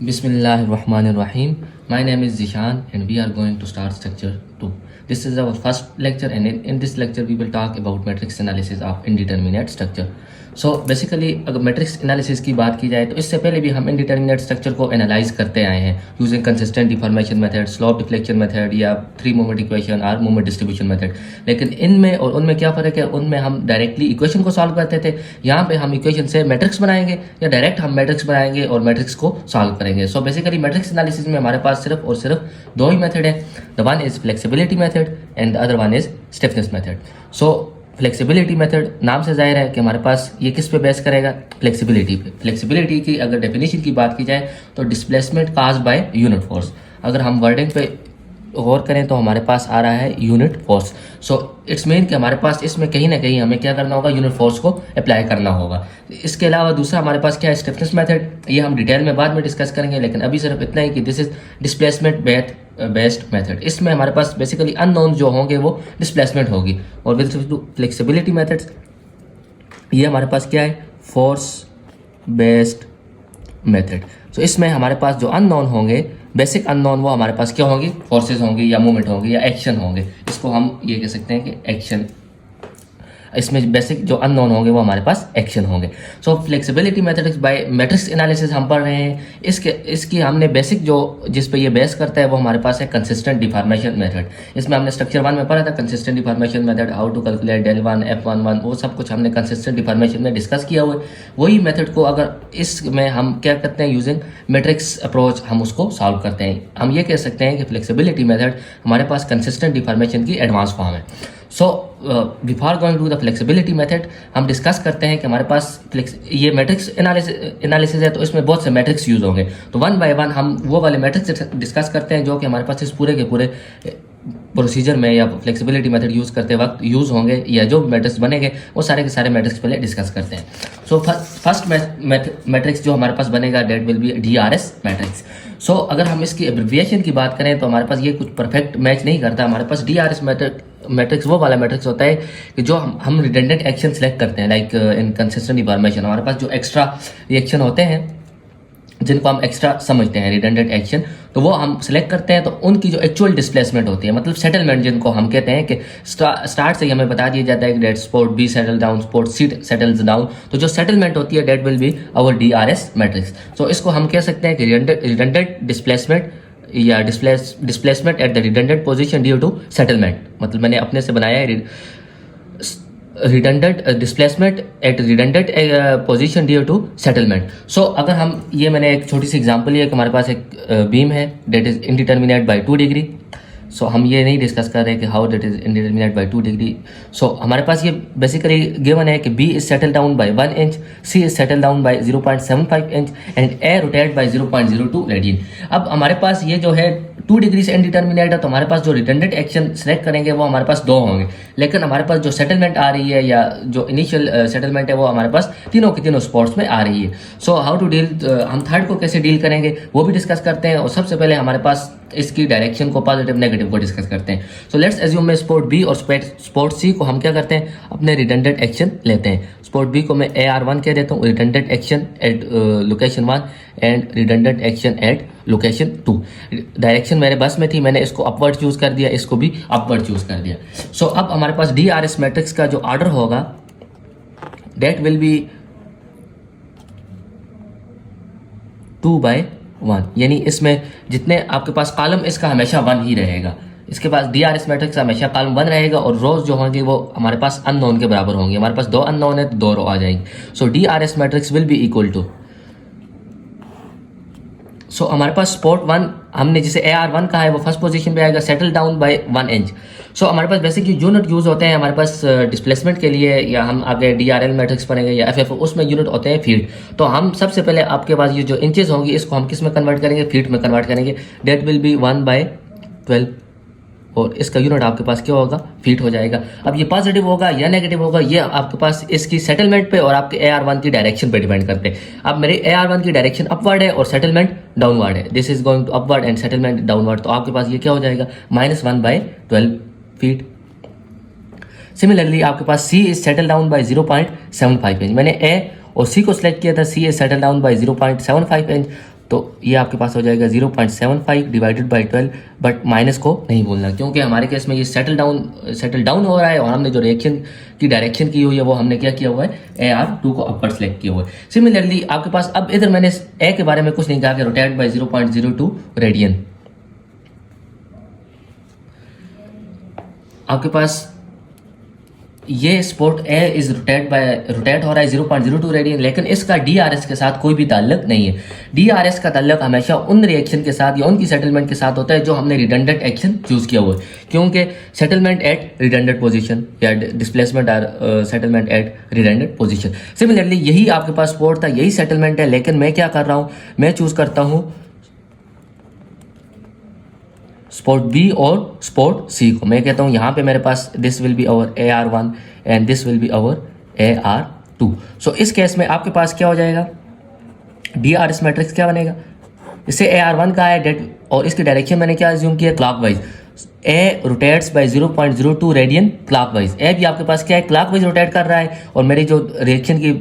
Bismillahirrahmanirrahim. My name is Zishan and we are going to start structure 2. This is our first lecture and in this lecture we will talk about matrix analysis of indeterminate structure. So basically अगर matrix analysis की बात की जाए तो इससे पहले भी हम इनडिटर्मिनेट स्ट्रक्चर को एनालाइज करते आए हैं using consistent deformation method, slope deflection method या थ्री मोमेंट इक्वेशन और मोमेंट डिस्ट्रीब्यूशन मेथड। लेकिन इनमें और उनमें क्या फ़र्क है? उनमें हम डायरेक्टली इक्वेशन को सॉल्व करते थे, यहाँ पे हम इक्वेशन से मैट्रिक्स बनाएंगे या डायरेक्ट हम मैट्रिक्स बनाएंगे और मैट्रिक्स को सॉल्व करेंगे। सो बेसिकली मैट्रिक्स एनालिसिस में हमारे पास सिर्फ और सिर्फ दो ही मेथड है। The one is flexibility method and the other one is stiffness method. So flexibility method नाम से जाहिर है कि हमारे पास ये किस पे बेस करेगा? फ्लेक्सिबिलिटी पे। फ्लेक्सिबिलिटी की अगर डेफिनेशन की बात की जाए तो displacement cause by unit force. अगर हम वर्डिंग पे गौर करें तो हमारे पास आ रहा है unit force. So it's mean कि हमारे पास इसमें कहीं ना कहीं हमें क्या करना होगा? यूनिट फोर्स को अप्लाई करना होगा। इसके अलावा दूसरा हमारे पास क्या है? Stiffness method. ये हम डिटेल में बाद में डिस्कस करेंगे, लेकिन अभी सिर्फ इतना ही कि this is displacement based method. इसमें हमारे पास बेसिकली अननोन जो होंगे वो डिस्प्लेसमेंट होगी। और with respect to flexibility methods ये हमारे पास क्या है? Force based method. सो इसमें हमारे पास जो अननोन होंगे, बेसिक अननोन, वो हमारे पास क्या होंगी? फोर्सेस होंगी या मूवमेंट होंगी या एक्शन होंगे। इसको हम ये कह सकते हैं कि एक्शन। इसमें बेसिक जो अननोन होंगे वो हमारे पास एक्शन होंगे। So flexibility methods by matrix analysis हम पढ़ रहे हैं। इसकी हमने बेसिक जो जिस पे ये बेस करता है वो हमारे पास है कंसिस्टेंट डिफॉर्मेशन मेथड। इसमें हमने स्ट्रक्चर 1 में पढ़ा था consistent deformation method, how to calculate del 1 F11, वो सब कुछ हमने कंसिस्टेंट डिफॉर्मेशन में डिस्कस किया हुआ है। वही मेथड को अगर इसमें हम क्या करते हैं? यूजिंग मैट्रिक्स अप्रोच हम उसको सॉल्व करते हैं। हम ये कह सकते हैं कि फ्लेक्सिबिलिटी मेथड हमारे पास कंसिस्टेंट डिफॉर्मेशन की एडवांस फॉर्म है। So before going to the flexibility method हम डिस्कस करते हैं कि हमारे पास ये मैट्रिक्स एनालिसिस है तो इसमें बहुत से मैट्रिक्स यूज होंगे। तो वन बाय वन हम वो वाले मैट्रिक्स डिस्कस करते हैं जो कि हमारे पास इस पूरे के पूरे प्रोसीजर में या फ्लेक्सिबिलिटी मेथड यूज़ करते वक्त यूज़ होंगे, या जो मैट्रिक्स बनेंगे वो सारे के सारे मैट्रिक्स पहले डिस्कस करते हैं। सो फर्स्ट मैट्रिक्स जो हमारे पास बनेगा that will be DRS matrix. So अगर हम इसकी एब्रिविएशन की बात करें तो हमारे पास ये कुछ परफेक्ट मैच नहीं करता। हमारे पास DRS मैट्रिक्स वो वाला मैट्रिक्स होता है कि जो हम रिडंडेंट एक्शन सेलेक्ट करते हैं, लाइक इन कंसिस्टेंट डिफॉर्मेशन हमारे पास जो एक्स्ट्रा रिएक्शन होते हैं जिनको हम एक्स्ट्रा समझते हैं रिडंडेंट एक्शन, तो वो हम सिलेक्ट करते हैं। तो उनकी जो एक्चुअल डिस्प्लेसमेंट होती है, मतलब सेटलमेंट जिनको हम कहते हैं कि स्टार्ट से ही हमें बता दिया जाता है कि that support B settle down, support C settles down, तो जो सेटलमेंट होती है that will be our DRS matrix. So इसको हम कह सकते हैं कि रिडंडेंट डिस्प्लेसमेंट या displacement at the redundant position due to settlement. मतलब मैंने अपने से बनाया है redundant displacement at redundant position due to settlement. So अगर हम ये मैंने एक छोटी सी एग्जांपल लिया कि हमारे पास एक बीम है that is indeterminate by 2 degree. So हम ये नहीं डिस्कस कर रहे हैं कि how that is indeterminate by 2 degree. So हमारे पास ये बेसिकली गिवन है कि B इज settle down by 1 inch, C is settle down by 0.75 inch and A rotate by 0.02 radian. अब हमारे पास ये जो है 2 डिग्री से इंडिटर्मिनेट है, तो हमारे पास जो रिडंडेंट एक्शन सेलेक्ट करेंगे वो हमारे पास 2 होंगे। लेकिन हमारे पास जो सेटलमेंट आ रही है या जो इनिशियल सेटलमेंट है वो हमारे पास तीनों के तीनों स्पॉट्स में आ रही है। सो हाउ टू डील, हम थर्ड को कैसे डील करेंगे वो भी डिस्कस करते हैं। और सबसे पहले हमारे पास इसकी डायरेक्शन को पॉजिटिव नेगेटिव को डिस्कस करते हैं। सो लेट्स एज्यूम में स्पोर्ट बी और स्पोर्ट सी को हम क्या करते हैं? अपने रिडंडेंट एक्शन लेते हैं। स्पोर्ट बी को मैं AR1 कह देता हूँ, redundant action at location 1 and redundant action at location 2। Direction मेरे बस में थी, मैंने इसको अपवर्ड चूज कर दिया, इसको भी अपवर्ड चूज कर दिया। सो अब हमारे पास DRS मैट्रिक्स का जो ऑर्डर होगा डेट विल बी 2/1, यानी इसमें जितने आपके पास कॉलम इसका हमेशा 1 ही रहेगा। इसके पास DRS मैट्रिक्स हमेशा कॉलम 1 रहेगा और रोज जो होंगे वो हमारे पास अननोन के बराबर होंगे। हमारे पास 2 अननोन है तो 2 रो आ जाएंगे। So DRS matrix will be equal to, so हमारे पास स्पोर्ट 1 हमने जिसे AR1 कहा है वो फर्स्ट पोजीशन पे आएगा, सेटल डाउन बाय 1 इंच। सो हमारे पास बेसिक यूनिट यूज होते हैं हमारे पास डिस्प्लेसमेंट के लिए, या हम आगे DRL मैट्रिक्स पढ़ेंगे या FF, उसमें यूनिट होते हैं फीट। तो हम सबसे पहले आपके पास ये जो इंचेस होंगी इसको हम किस में कन्वर्ट करेंगे? फीट में कन्वर्ट करेंगे। डेट विल बी 1/12 और इसका यूनिट आपके पास क्या होगा? फीट हो जाएगा। अब ये पॉजिटिव होगा या नेगेटिव होगा ये आपके पास इसकी सेटलमेंट पे और आपके AR1 की डायरेक्शन पे डिपेंड करते हैं। अब मेरे AR1 की डायरेक्शन अपवर्ड है और सेटलमेंट डाउनवर्ड है, this is going to upward and settlement downward, तो आपके पास ये क्या हो जाएगा? -1/12 फीट। सिमिलरली आपके पास C is settle down by 0.75 inch. मैंने A और C को सिलेक्ट किया था, C is settle down by 0.75 inch. तो ये आपके पास हो जाएगा 0.75 डिवाइडेड बाई 12, बट माइनस को नहीं बोलना क्योंकि हमारे केस में ये सेटल डाउन हो रहा है और हमने जो रिएक्शन की डायरेक्शन की हुई है वो हमने क्या किया हुआ है AR2 को अपवर्ड सेलेक्ट किया हुआ है। सिमिलरली आपके पास अब इधर मैंने ए के बारे में कुछ नहीं कहा कि रोटेट बाई 0.02 रेडियन, आपके पास ये स्पॉट ए इज रोटेट हो रहा है 0.02 रेडियन, लेकिन इसका DRS के साथ कोई भी ताल्लुक नहीं है। DRS का ताल्लुक हमेशा उन रिएक्शन के साथ या उनकी सेटलमेंट के साथ होता है जो हमने रिडंडेंट एक्शन चूज किया हुआ है, क्योंकि सेटलमेंट एट रिडंडेंट पोजीशन या displacement are settlement at redundant position. Similarly यही आपके पास स्पॉट था, यही सेटलमेंट है, लेकिन मैं क्या कर रहा हूं, मैं चूज करता हूं स्पॉट बी और स्पॉट सी को। मैं कहता हूं यहां पे मेरे पास this will be our AR1 and this will be our AR2। So इस केस में आपके पास क्या हो जाएगा, DRS मैट्रिक्स क्या बनेगा, इससे AR1 का है डेट और इसकी डायरेक्शन मैंने क्या अज्यूम किया, क्लॉकवाइज। ए रोटेट्स बाय 0.02 रेडियन क्लॉकवाइज, ए भी आपके पास क्या है, क्लॉकवाइज रोटेट कर रहा है और मेरी जो रिएक्शन की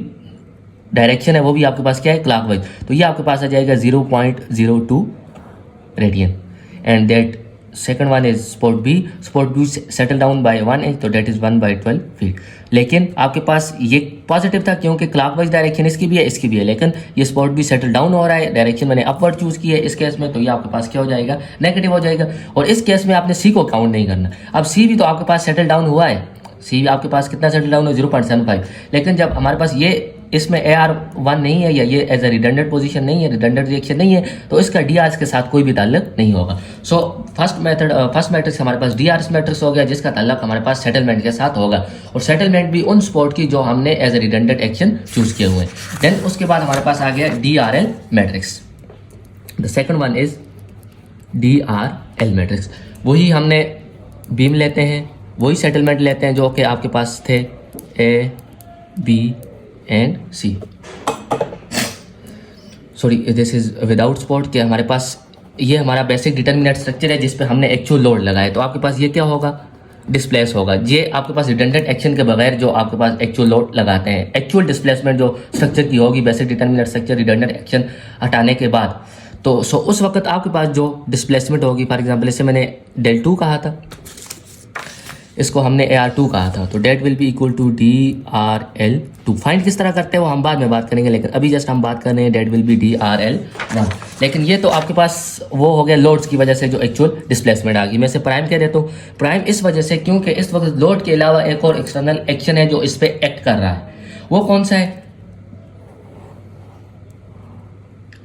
डायरेक्शन है वो भी आपके पास क्या है, क्लॉकवाइज। तो ये आपके पास आ जाएगा 0.02 radian and that second one is spot B settle down by 1 inch, तो डेट इज 1/12 फीट। लेकिन आपके पास ये पॉजिटिव था क्योंकि क्लॉकवाइज डायरेक्शन इसकी भी है इसकी भी है, लेकिन ये स्पॉट बी सेटल डाउन हो रहा है, डायरेक्शन मैंने अपवर्ड चूज की है इस केस में, तो ये आपके पास क्या हो जाएगा, नेगेटिव हो जाएगा। और इस केस में आपने सी को काउंट नहीं करना। अब सी भी तो आपके पास सेटल डाउन हुआ है, सी आपके पास कितना सेटल डाउन है, 0.75, लेकिन जब हमारे पास ये इसमें AR1 नहीं है या ये एज ए रिडंडेंट पोजीशन नहीं है, रिडंडेंट रिएक्शन नहीं है, तो इसका DRS के साथ कोई भी ताल्लुक नहीं होगा। सो फर्स्ट मैट्रिक्स हमारे पास DRS मैट्रिक्स हो गया जिसका ताल्लुक हमारे पास सेटलमेंट के साथ होगा, और सेटलमेंट भी उन स्पॉट की जो हमने as a redundant action choose किए हुए हैं। देन उसके बाद हमारे पास आ गया DRL matrix. The second one is DRL matrix. वही हमने बीम लेते हैं, वही सेटलमेंट लेते हैं जो कि आपके पास थे A, B and C। Sorry, this is without spot के हमारे पास ये हमारा बेसिक डिटरमिनेंट स्ट्रक्चर है जिस पे हमने एक्चुअल लोड लगाया, तो आपके पास ये क्या होगा, डिस्प्लेस होगा। ये आपके पास रिडंडेंट एक्शन के बगैर जो आपके पास एक्चुअल लोड लगाते हैं, एक्चुअल डिस्प्लेसमेंट जो स्ट्रक्चर की होगी basic determinant structure redundant action हटाने के बाद, तो सो उस वक्त आपके पास जो डिस्प्लेसमेंट होगी, फॉर एग्जाम्पल इसे मैंने del2 कहा था, इसको हमने AR2 कहा था, तो that will be equal to DRL2। Find किस तरह करते हैं वो हम बाद में बात करेंगे, लेकिन अभी जस्ट हम बात कर रहे हैं डेट विल बी DRL1। लेकिन ये तो आपके पास वो हो गया लोड्स की वजह से जो एक्चुअल डिस्प्लेसमेंट आ गई। मैं इसे प्राइम कह देता हूँ, प्राइम इस वजह से क्योंकि इस वक्त लोड के अलावा एक और एक्सटर्नल एक्शन है जो इस पर एक्ट कर रहा है, वो कौन सा है,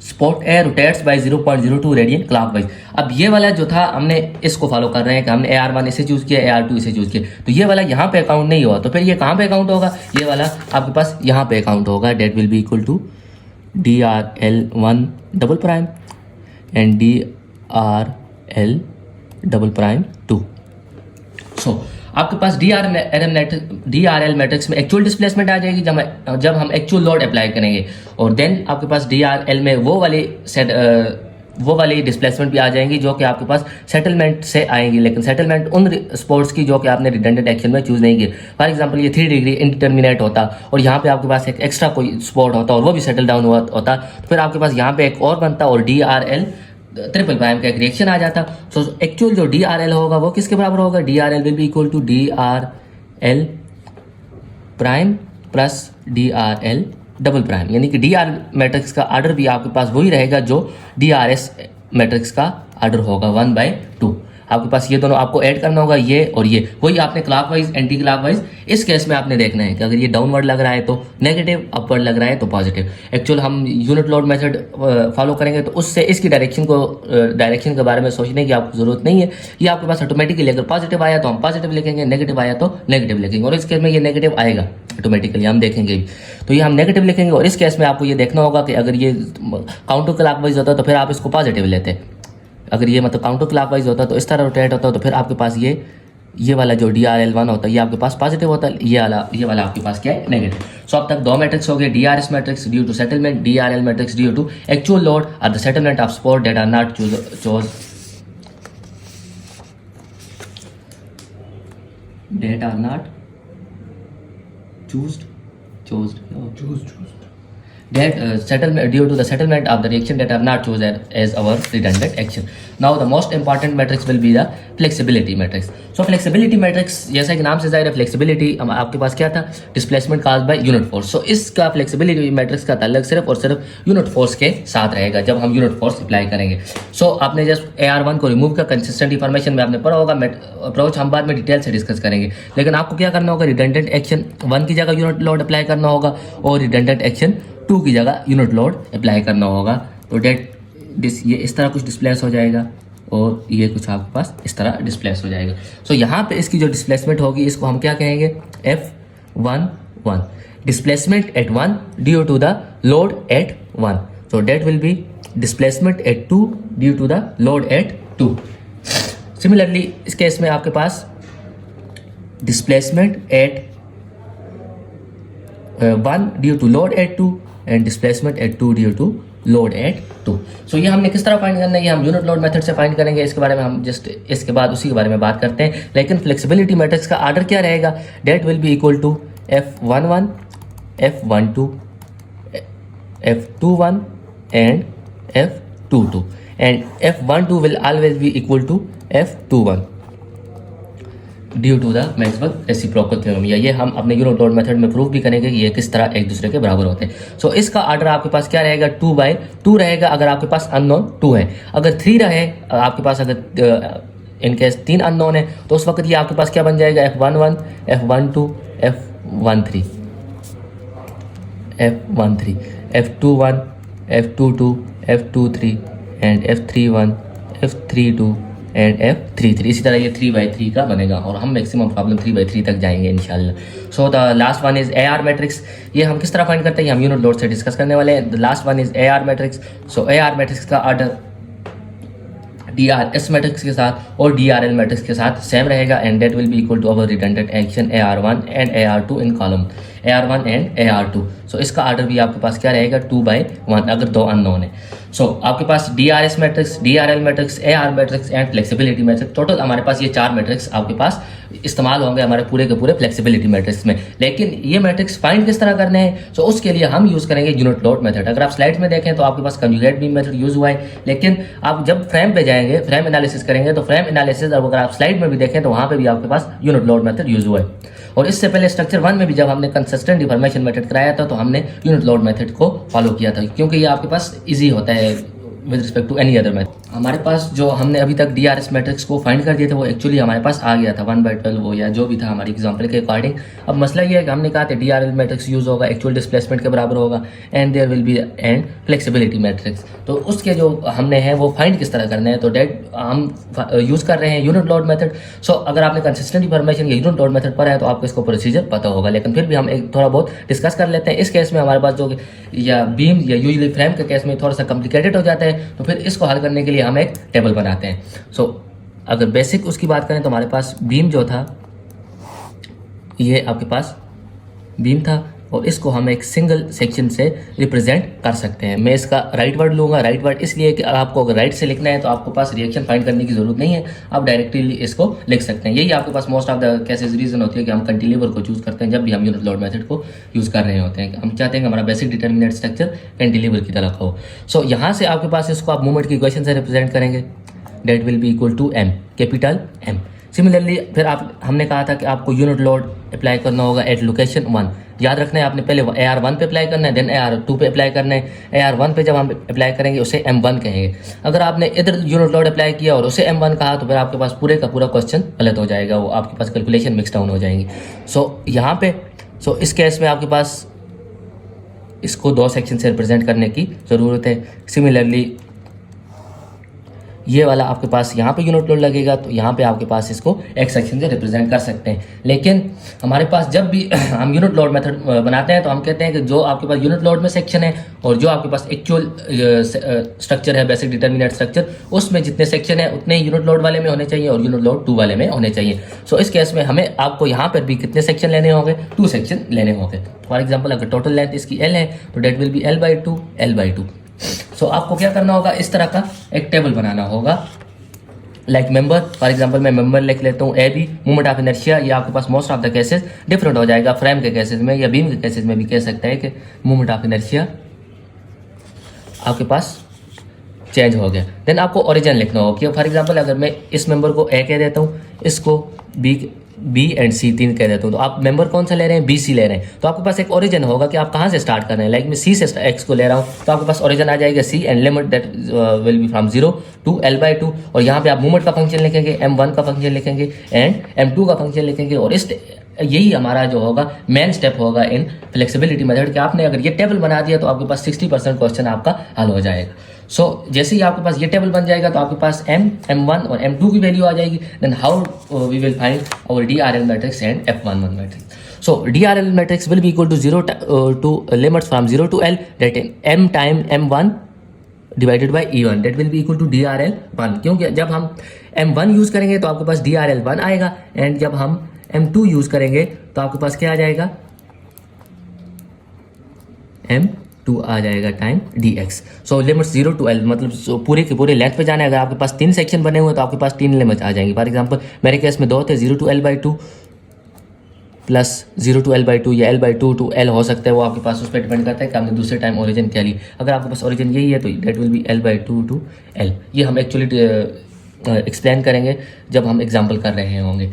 स्पॉट ए रोटेट्स बाय 0.02 रेडियन क्लॉकवाइज। अब ये वाला जो था हमने इसको फॉलो कर रहे हैं कि हमने AR1 इसे चूज किया, AR2 इसे चूज किया, तो ये वाला यहाँ पे अकाउंट नहीं हुआ, तो फिर ये कहाँ पे अकाउंट होगा, ये वाला आपके पास यहाँ पे अकाउंट होगा। That will be equal to DRL1 double prime and DRL2। So आपके पास DRL मैट्रिक्स में एक्चुअल डिस्प्लेसमेंट आ जाएगी जब हम एक्चुअल लोड अप्लाई करेंगे, और देन आपके पास DRL में वो वाली डिस्प्लेसमेंट भी आ जाएंगी जो कि आपके पास सेटलमेंट से आएंगी, लेकिन सेटलमेंट उन स्पॉट्स की जो कि आपने रिडंडेंट एक्शन में चूज नहीं किए। फॉर एग्जांपल ये 3 डिग्री इंडिटरमिनेट होता और यहाँ पे आपके पास एक एक्स्ट्रा कोई स्पॉट होता और वो भी सेटल डाउन होता, तो फिर आपके पास यहाँ पे एक और बनता और DRL ट्रिपल प्राइम का एक रिएक्शन आ जाता। सो एक्चुअल जो DRL होगा वो किसके बराबर होगा, DRL will be equal to DRL prime plus DRL double prime, यानी कि DR मैट्रिक्स का आर्डर भी आपके पास वही रहेगा जो DRS मैट्रिक्स का आर्डर होगा 1/2। आपके पास ये दोनों आपको ऐड करना होगा, ये और ये, वही आपने क्लॉकवाइज एंटी क्लॉकवाइज इस केस में आपने देखना है कि अगर ये डाउनवर्ड लग रहा है तो नेगेटिव, अपवर्ड लग रहा है तो पॉजिटिव। एक्चुअल हम यूनिट लोड मेथड फॉलो करेंगे तो उससे इसकी डायरेक्शन के बारे में सोचने की आपको जरूरत नहीं है, ये आपके पास ऑटोमेटिकली अगर पॉजिटिव आया तो हम पॉजिटिव लिखेंगे, नेगेटिव आया तो नेगेटिव लिखेंगे, और इस केस में ये नेगेटिव आएगा ऑटोमेटिकली, हम देखेंगे भी, तो ये हम नेगेटिव लिखेंगे। और इस केस में आपको ये देखना होगा कि अगर ये काउंटर क्लॉकवाइज होता तो फिर आप इसको पॉजिटिव लेते, अगर ये मतलब काउंटर क्लॉकवाइज होता तो इस तरह रोटेट होता तो फिर आपके पास ये वाला जो DRL1 होता है ये आपके पास पॉजिटिव होता है, ये वाला आपके पास क्या है, नेगेटिव। सो अब तक 2 मैट्रिक्स हो गए, DRS matrix due to settlement, DRL matrix due to actual load और the settlement of spot that are not that settlement due to the settlement of the reaction that are not chosen as our redundant action. Now the most important matrix will be the flexibility matrix. So flexibility matrix जैसा कि नाम से जाहिर है flexibility आपके पास क्या था, displacement caused by unit force. So इसका flexibility matrix का ताल्लुक सिर्फ और सिर्फ unit force के साथ रहेगा जब हम unit force अप्लाई करेंगे. So आपने जस्ट AR1 को रिमूव का consistent डिफॉर्मेशन में आपने पढ़ा होगा, अप्रोच हम बाद में डिटेल से डिस्कस करेंगे. लेकिन आपको क्या करना होगा, रिडंडेंट एक्शन 1 की जगह यूनिट लोड अप्लाई करना होगा और रिडंडेंट एक्शन 2 की जगह यूनिट लोड अप्लाई करना होगा. तो डेट ये इस तरह कुछ डिस्प्लेस हो जाएगा और ये कुछ आपके पास इस तरह डिस्प्लेस हो जाएगा. सो यहाँ पे इसकी जो डिस्प्लेसमेंट होगी इसको हम क्या कहेंगे, F11 displacement at 1 due to the load at 1. So that will be displacement at 2 due to the load at 2. Similarly इस केस में आपके पास displacement at 1 due to load at 2 and displacement at 2 due to load at 2. So ये हमने किस तरह find करना है, ये हम यूनिट लोड मेथड से फाइंड करेंगे. इसके बारे में हम जस्ट इसके बाद उसी के बारे में बात करते हैं. लेकिन फ्लेक्सिबिलिटी मैट्रिक्स का आर्डर क्या रहेगा, that will be equal to F11 F12 F21 and F22 and F12 will always be equal to F21 due to the Maxwell reciprocal theorem. या ये हम अपने यूनिट लोड मेथड में प्रूव भी करेंगे कि ये किस तरह एक दूसरे के बराबर होते हैं. सो इसका आर्डर आपके पास क्या रहेगा, 2/2 रहेगा अगर आपके पास अननोन 2 है. अगर 3 रहे आपके पास, अगर इनकेस 3 अननोन है तो उस वक्त ये आपके पास क्या बन जाएगा, F11 F12 F13 F13 F21 F22 F23 and F31 F32 and F33. इसी तरह ये 3/3 का बनेगा और हम मैक्सिमम प्रॉब्लम 3/3 तक जाएंगे इंशाल्लाह. So the last one is AR matrix. ये हम किस तरह फाइंड करते हैं, हम यूनिट लोड से डिस्कस करने वाले हैं. The last one is AR matrix. So AR matrix का ऑर्डर DRS मैट्रिक्स के साथ और DRL मैट्रिक्स के साथ सेम रहेगा and that will be equal to our redundant action AR1 and AR2 in column AR1 and AR2. So इसका order भी आपके पास क्या रहेगा, 2/1 अगर 2 अननोन है. सो आपके पास DRS matrix, DRL matrix, AR matrix and flexibility matrix, total हमारे पास ये 4 मैट्रिक्स आपके पास इस्तेमाल होंगे हमारे पूरे के पूरे फ्लेक्सिबिलिटी मैट्रिक्स में. लेकिन ये मैट्रिक्स फाइंड किस तरह करने हैं, सो उसके लिए हम यूज़ करेंगे यूनिट लोड मेथड. अगर आप स्लाइड्स में देखें तो आपके पास कंजुगेट बीम मेथड यूज़ हुआ है, लेकिन आप जब फ्रेम पे जाएंगे, फ्रेम एनालिसिस करेंगे तो फ्रेम एनालिसिस अगर आप स्लाइड में भी देखें तो वहाँ पे भी आपके पास यूनिट लोड मेथड यूज़ हुआ है. और इससे पहले स्ट्रक्चर 1 में भी जब हमने कंसिस्टेंट डिफॉर्मेशन मेथड कराया था तो हमने यूनिट लोड मेथड को फॉलो किया था, क्योंकि ये आपके पास ईजी होता है with respect to any other method. हमारे पास जो हमने अभी तक DRS मैट्रिक्स को फाइंड कर दिया था वो एक्चुअली हमारे पास आ गया था 1/12 वो या जो भी था हमारी एग्जांपल के अकॉर्डिंग. अब मसला ये है कि हमने कहा था DRL मैट्रिक्स यूज़ होगा, एक्चुअल डिस्प्लेसमेंट के बराबर होगा and there will be and flexibility matrix. तो उसके जो हमने हैं वो फाइंड किस तरह करना है, तो डेट हम यूज़ कर रहे हैं यूनिट लोड मेथड. सो अगर आपने कंसिस्टेंट डिफॉर्मेशन या यूनिट लोड मेथड पढ़ा है तो आपको इसको प्रोसीजर पता होगा, लेकिन फिर भी हम एक थोड़ा बहुत डिस्कस कर लेते हैं. इस केस में हमारे पास जो या बीम या यूजली फ्रेम के केस में थोड़ा सा कॉम्प्लिकेटेड हो जाता है, तो फिर इसको हल करने के लिए हम एक टेबल बनाते हैं. सो अगर बेसिक उसकी बात करें तो हमारे पास बीम जो था, ये आपके पास बीम था और इसको हम एक सिंगल सेक्शन से रिप्रेजेंट कर सकते हैं. मैं इसका राइट वर्ड लूँगा. राइट वर्ड इसलिए कि आपको अगर राइट से लिखना है तो आपको पास रिएक्शन फाइंड करने की जरूरत नहीं है, आप डायरेक्टली इसको लिख सकते हैं. यही आपके पास most of the cases reason होती है कि हम कैंटिलीवर को चूज़ करते हैं जब भी हम यूनिट लोड मेथड को यूज़ कर रहे होते हैं. हम चाहते हैं कि हमारा बेसिक डिटर्मिनेंट स्ट्रक्चर कैंटिलीवर की तरह हो. सो यहाँ से आपके पास इसको आप मूवमेंट की इक्वेशन से रिप्रेजेंट करेंगे, that will be equal to M, capital M. Similarly फिर हमने कहा था कि आपको यूनिट लोड अप्लाई करना होगा एट लोकेशन 1. याद रखना है आपने पहले AR1 पे अप्लाई करना है, देन AR2 पे अप्लाई करना है. AR1 पे जब हम अप्लाई करेंगे उसे M1 कहेंगे. अगर आपने इधर यूनिट लोड अप्लाई किया और उसे M1 कहा तो फिर आपके पास पूरे का पूरा क्वेश्चन गलत हो जाएगा, वो आपके पास कैलकुलेशन मिक्स डाउन हो जाएंगी. सो यहाँ पे इस केस में आपके पास इसको 2 सेक्शन से रिप्रेजेंट करने की ज़रूरत है. सिमिलरली ये वाला आपके पास यहाँ पे यूनिट लोड लगेगा तो यहाँ पे आपके पास इसको एक सेक्शन से रिप्रेजेंट कर सकते हैं. लेकिन हमारे पास जब भी हम यूनिट लोड मेथड बनाते हैं तो हम कहते हैं कि जो आपके पास यूनिट लोड में सेक्शन है और जो आपके पास एक्चुअल स्ट्रक्चर है, बेसिक डिटर्मिनेंट स्ट्रक्चर, उसमें जितने सेक्शन है उतने यूनिट लोड वाले में होने चाहिए और यूनिट लोड 2 वाले में होने चाहिए. सो इस केस में हमें आपको यहाँ पर भी कितने सेक्शन लेने होंगे, 2 सेक्शन लेने होंगे. फॉर एग्जाम्पल अगर टोटल लेंथ इसकी L है तो that will B L/2 L/2. सो आपको क्या करना होगा, इस तरह का एक टेबल बनाना होगा लाइक मेंबर. फॉर एग्जांपल मैं मेंबर लिख लेता हूँ AB, मूवमेंट ऑफ इनर्शिया. ये आपके पास most of the cases different हो जाएगा. फ्रेम के केसेस में या बीम के केसेस में भी कह सकते हैं कि मूवमेंट ऑफ इनर्शिया आपके पास चेंज हो गया। देन आपको ओरिजिन लिखना होगा कि फॉर एग्जांपल अगर मैं इस मेंबर को ए कह देता हूँ, इसको बी एंड सी 3 कह देता हूँ, तो आप मेंबर कौन सा ले रहे हैं, बी सी ले रहे हैं, तो आपके पास एक ओरिजिन होगा कि आप कहाँ से स्टार्ट कर रहे हैं। लाइक मैं सी से एक्स को ले रहा हूँ, तो आपके पास ओरिजिन आ जाएगा C and limit that will be from 0 to L/2। और यहाँ पे आप मूवमेंट का फंक्शन लिखेंगे, M1 का फंक्शन लिखेंगे एंड M2 का फंक्शन लिखेंगे। और इस यही हमारा जो होगा मेन स्टेप होगा इन फ्लेक्सिबिलिटी मेथड कि आपने अगर ये टेबल बना दिया तो आपके पास 60% क्वेश्चन आपका हल हो जाएगा। सो जैसे ही आपके पास ये टेबल बन जाएगा तो आपके पास M1 और M2 की वैल्यू आ जाएगी। Then how we will find our DRL matrix and F11 matrix. So DRL matrix will be equal to 0 to limits from 0 to L that in M time M1 divided by E1 that will be equal to DRL1। क्योंकि जब हम M1 use करेंगे तो आपके पास DRL1 आएगा and जब हम M2 use करेंगे तो आपके पास क्या आ जाएगा, M2 आ जाएगा time dx। So limits 0 to L मतलब पूरे के पूरे लेंथ पे जाना है। अगर आपके पास 3 सेक्शन बने हुए हैं तो आपके पास 3 लिमिट्स आ जाएंगी। फॉर एग्जांपल मेरे केस में 2 थे, 0 to L/2 plus 0 to L/2 या L/2 to L हो सकता है, वो आपके पास उस पर डिपेंड करता है कि आपने दूसरे टाइम ओरिजिन क्या ली। अगर आपके पास ओरिजिन यही है तो that will B L/2 to L। ये हम एक्चुअली एक्सप्लेन करेंगे जब हम एग्जाम्पल कर रहे होंगे।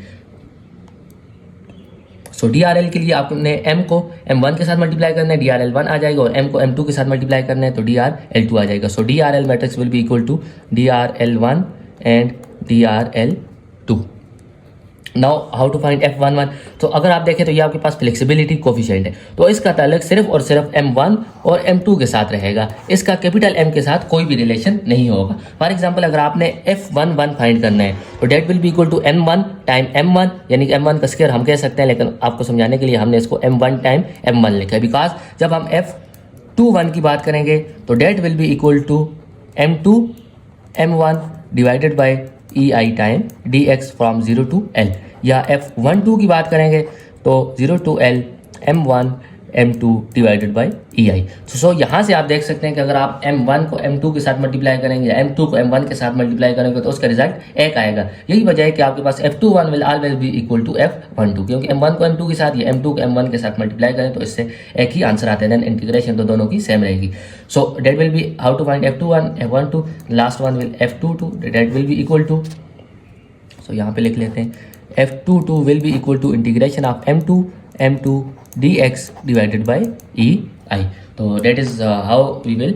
सो DRL के लिए आपने M को M1 के साथ मल्टीप्लाई करना है, DRL1 आ जाएगा, और M को M2 के साथ मल्टीप्लाई करना है तो DRL2 आ जाएगा। So DRL matrix will be equal to DRL1 and DRL2। Now how to find F11। तो अगर आप देखें तो ये आपके पास फ्लेक्सिबिलिटी कोफिशिएंट है, तो इसका ताल्लुक सिर्फ और सिर्फ M1 और M2 के साथ रहेगा, इसका कैपिटल M के साथ कोई भी रिलेशन नहीं होगा। फॉर एग्जांपल अगर आपने F11 फाइंड करना है तो that will be equal to M1 time M1, यानी कि M1 का स्क्वायर हम कह सकते हैं, लेकिन आपको समझाने के लिए हमने इसको M1 टाइम M1 लिखा है। बिकॉज जब हम F21 की बात करेंगे तो that will be equal to M2 M1 divided by EI time dx from 0 to L। या F12 की बात करेंगे तो 0 to L M1 M2 divided by EI। सो यहाँ से आप देख सकते हैं कि अगर आप M1 को M2 के साथ मल्टीप्लाई करेंगे या M2 को M1 के साथ मल्टीप्लाई करेंगे तो उसका रिजल्ट 1 आएगा। यही वजह है कि आपके पास F21 will always be equal to F12, क्योंकि M1 को M2 के साथ या M2 को M1 के साथ मल्टीप्लाई करें तो इससे एक ही आंसर आता है। देन इंटीग्रेशन तो दोनों की सेम रहेगी। So that will be how to find F21 F12, last one will F22 that will be equal to, so यहाँ पे लिख लेते हैं F22 will be equal to integration of M2 dx divided by EI। तो that is how we will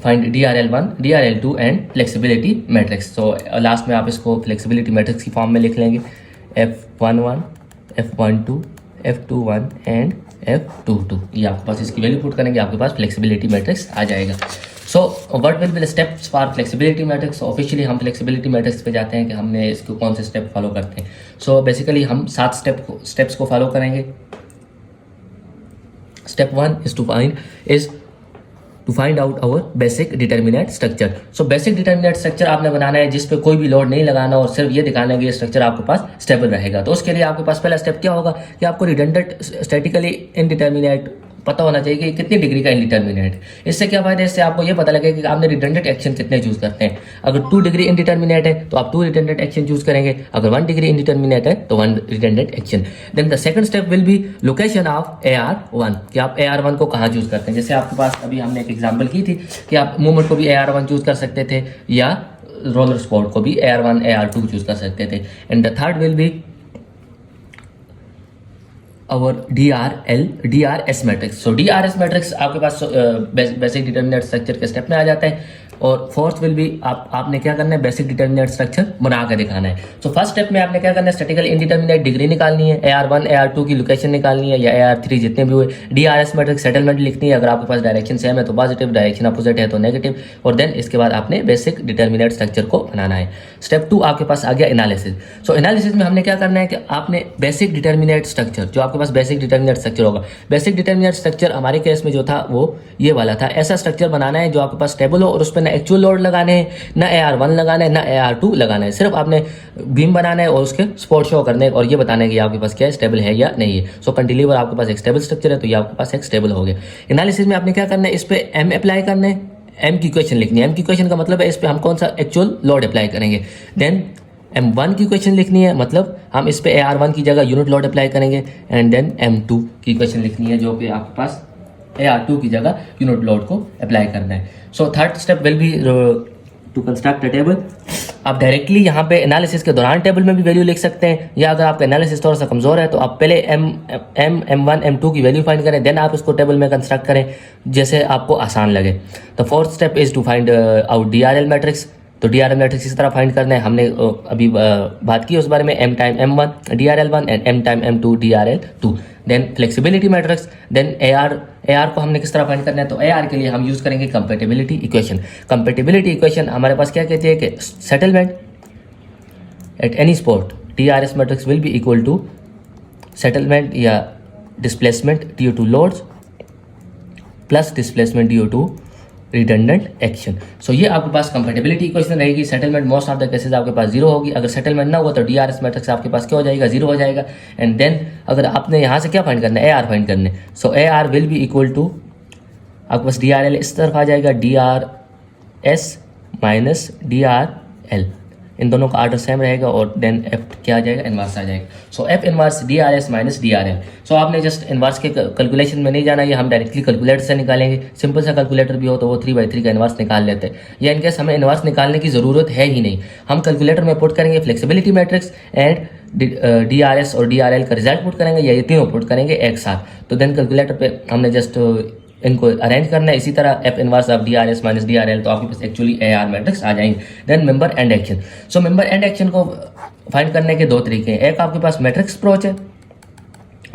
find DRL1, DRL2 and flexibility matrix। so last में आप इसको flexibility matrix की फॉर्म में लिख लेंगे F11, F12, F21 and F22। ये आपके पास इसकी वैल्यू पुट करेंगे, आपके पास flexibility matrix आ जाएगा। So what will be the steps for flexibility matrix. Officially हम फ्लेक्सिबिलिटी मैट्रिक्स पे जाते हैं कि हमने इसको कौन से स्टेप फॉलो करते हैं। सो बेसिकली हम 7 स्टेप्स को फॉलो करेंगे। Step 1 is to find out our basic determinant structure. So basic determinant structure आपने बनाना है जिस पे कोई भी लोड नहीं लगाना और सिर्फ ये दिखाना है कि ये स्ट्रक्चर आपके पास स्टेबल रहेगा। तो उसके लिए आपके पास पहला स्टेप क्या होगा कि आपको रिडंडेंट स्टैटिकली इनडिटर्मिनेट पता होना चाहिए कि कितनी डिग्री का इनडिटर्मिनेट। इससे क्या फायदा है, इससे आपको ये पता लगेगा कि आपने रिडंडेंट एक्शन कितने चूज करते हैं। अगर 2 डिग्री इनडिटर्मिनेट है तो आप 2 रिडंडेंट एक्शन चूज करेंगे, अगर 1 डिग्री इनडिटर्मिनेट है तो 1 redundant action. Then the second step will be location of AR1, कि आप AR1 को कहाँ चूज करते हैं। जैसे आपके पास अभी हमने एक एग्जाम्पल की थी कि आप मूवमेंट को भी AR1 चूज कर सकते थे या रोलर स्पोर्ट को भी AR1 AR2 चूज कर सकते थे। And the third will be और DRS मैट्रिक्स। सो DRS मैट्रिक्स आपके पास बेसिक डिटर्मिनेंट स्ट्रक्चर के स्टेप में आ जाता है। और फोर्थ विल बी आपने क्या करना है, बेसिक डिटर्मिनेंट स्ट्रक्चर बना कर दिखाना है। सो फर्स्ट स्टेप में आपने क्या करना है, स्टैटिकल इनडिटर्मिनेट डिग्री निकालनी है, AR1 AR2 की लोकेशन निकालनी है या AR3 जितने भी हुए। DRS मैट्रिक्स सेटलमेंट लिखनी है, अगर आपके पास डायरेक्शन सेम है तो पॉजिटिव, डायरेक्शन अपोजिट है तो नेगेटिव। और देन इसके बाद आपने बेसिक डिटर्मिनेंट स्ट्रक्चर को बनाना है। स्टेप 2 आपके पास आ गया एनालिसिस। सो एनालिसिस में हमने क्या करना है कि आपने बेसिक डिटर्मिनेंट स्ट्रक्चर, जो आपके पास बेसिक डिटर्मिनेंट स्ट्रक्चर होगा, बेसिक डिटर्मिनेंट स्ट्रक्चर हमारे केस में जो था वो ये वाला था। ऐसा स्ट्रक्चर बनाना है जो आपके पास स्टेबल हो और उस पर ना एक्चुअल लोड लगाने हैं, ना AR1 लगाना है, ना AR2 लगाना है। सिर्फ आपने बीम बनाना है और उसके स्पोर्ट शो करने और ये बताना है कि आपके पास क्या है, स्टेबल है या नहीं है। सो कैंटिलीवर आपके पास एक स्टेबल स्ट्रक्चर है तो ये आपके पास एक स्टेबल हो गया। एनालिसिस में आपने क्या करना है, इस पे M अप्लाई करना है, M की इक्वेशन लिखनी है। M की इक्वेशन का मतलब है इस पे हम कौन सा एक्चुअल लोड अप्लाई करेंगे। देन M1 की इक्वेशन लिखनी है, मतलब हम इस पे AR1 की जगह यूनिट लोड अप्लाई करेंगे। एंड देन M2 की इक्वेशन लिखनी है जो कि आपके पास AR2 की जगह यूनिट लोड को अप्लाई करना है। So third step will be to construct a table. आप डायरेक्टली यहाँ पे एनालिसिस के दौरान टेबल में भी वैल्यू लिख सकते हैं, या अगर आपका एनालिसिस थोड़ा सा कमज़ोर है तो आप पहले M1 M2 की वैल्यू फाइंड करें, देन आप इसको टेबल में कंस्ट्रक्ट करें जैसे आपको आसान लगे। The fourth step is to find out DRL matrix. तो DRL मैट्रिक्स इस तरह फाइंड करना है, हमने अभी बात की उस बारे में, M time M1 DRL1 and M time M2 DRL2। Then flexibility matrix, then AR को हमने किस तरह फाइंड करना है, तो AR के लिए हम यूज़ करेंगे कंपेटिबिलिटी इक्वेशन। कंपेटिबिलिटी इक्वेशन हमारे पास क्या कहती है कि settlement at any spot DRS matrix will be equal to settlement या displacement due to loads plus displacement due to redundant action. So ये आपके पास कंपेटिबिलिटी इक्वेशन रहेगी। Settlement most of the cases आपके पास जीरो होगी, अगर सेटलमेंट ना हुआ तो DRS मैट्रिक्स आपके पास क्या हो जाएगा, जीरो हो जाएगा। एंड देन अगर आपने यहाँ से क्या फाइंड करना है, AR फाइंड करना है। So AR will be equal to आपके पास DRL इस तरफ आ जाएगा, DRS माइनस DRL, इन दोनों का आर्डर सेम रहेगा, और देन F क्या आ जाएगा, इनवर्स आ जाएगा। सो F inverse DRS minus DRL। सो आपने जस्ट इनवर्स के कैलकुलेशन में नहीं जाना, ये हम डायरेक्टली कैलकुलेटर से निकालेंगे। सिंपल सा कैलकुलेटर भी हो तो वो 3/3 का इनवर्स निकाल लेते हैं, या इनकेस हमें इनवर्स निकालने की ज़रूरत है ही नहीं, हम कैलकुलेटर में पुट करेंगे फ्लेक्सिबिलिटी मैट्रिक्स एंड DRS और DRL का रिजल्ट पुट करेंगे, या ये तीनों पुट करेंगे एक साथ। तो देन कैलकुलेटर पे हमने जस्ट इनको अरेंज करना है इसी तरह, F inverse of DRS minus DRL, तो आपके पास एक्चुअली AR मैट्रिक्स आ जाएंगे। Then member end action. So member end action को फाइंड करने के दो तरीके हैं, एक आपके पास मैट्रिक्स अप्रोच है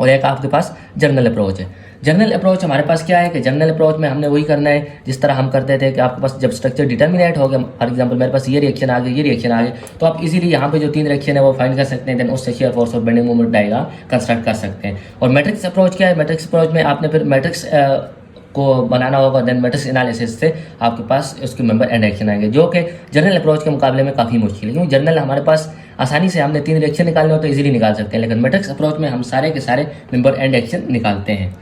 और एक आपके पास जर्नल अप्रोच है। जर्नल अप्रोच हमारे पास क्या है कि जर्नल अप्रोच में हमने वही करना है जिस तरह हम करते थे कि आपके पास जब स्ट्रक्चर डिटर्मिनेट हो गया, फॉर एग्जांपल मेरे पास ये रिएक्शन आ गई, ये रिएक्शन आ गई, तो आप इजीली यहाँ पे जो 3 रिएक्शन है वो फाइंड कर सकते हैं, देन उससे शेयर फोर्स और बेंडिंग मोमेंट डायग्राम कंस्ट्रक्ट कर सकते हैं। और मैट्रिक्स अप्रोच क्या है, मैट्रिक्स अप्रोच में आपने फिर मैट्रिक्स को बनाना होगा, देन मैट्रिक्स एनालिसिस से आपके पास उसके मेंबर एंड एक्शन आएंगे, जो कि जर्नल अप्रोच के मुकाबले में काफ़ी मुश्किल है, क्योंकि जर्नल हमारे पास आसानी से हमने 3 रिएक्शन निकालने हो तो इजीली निकाल सकते हैं, लेकिन मैट्रिक्स अप्रोच में हम सारे के सारे मेंबर एंड एक्शन निकालते हैं।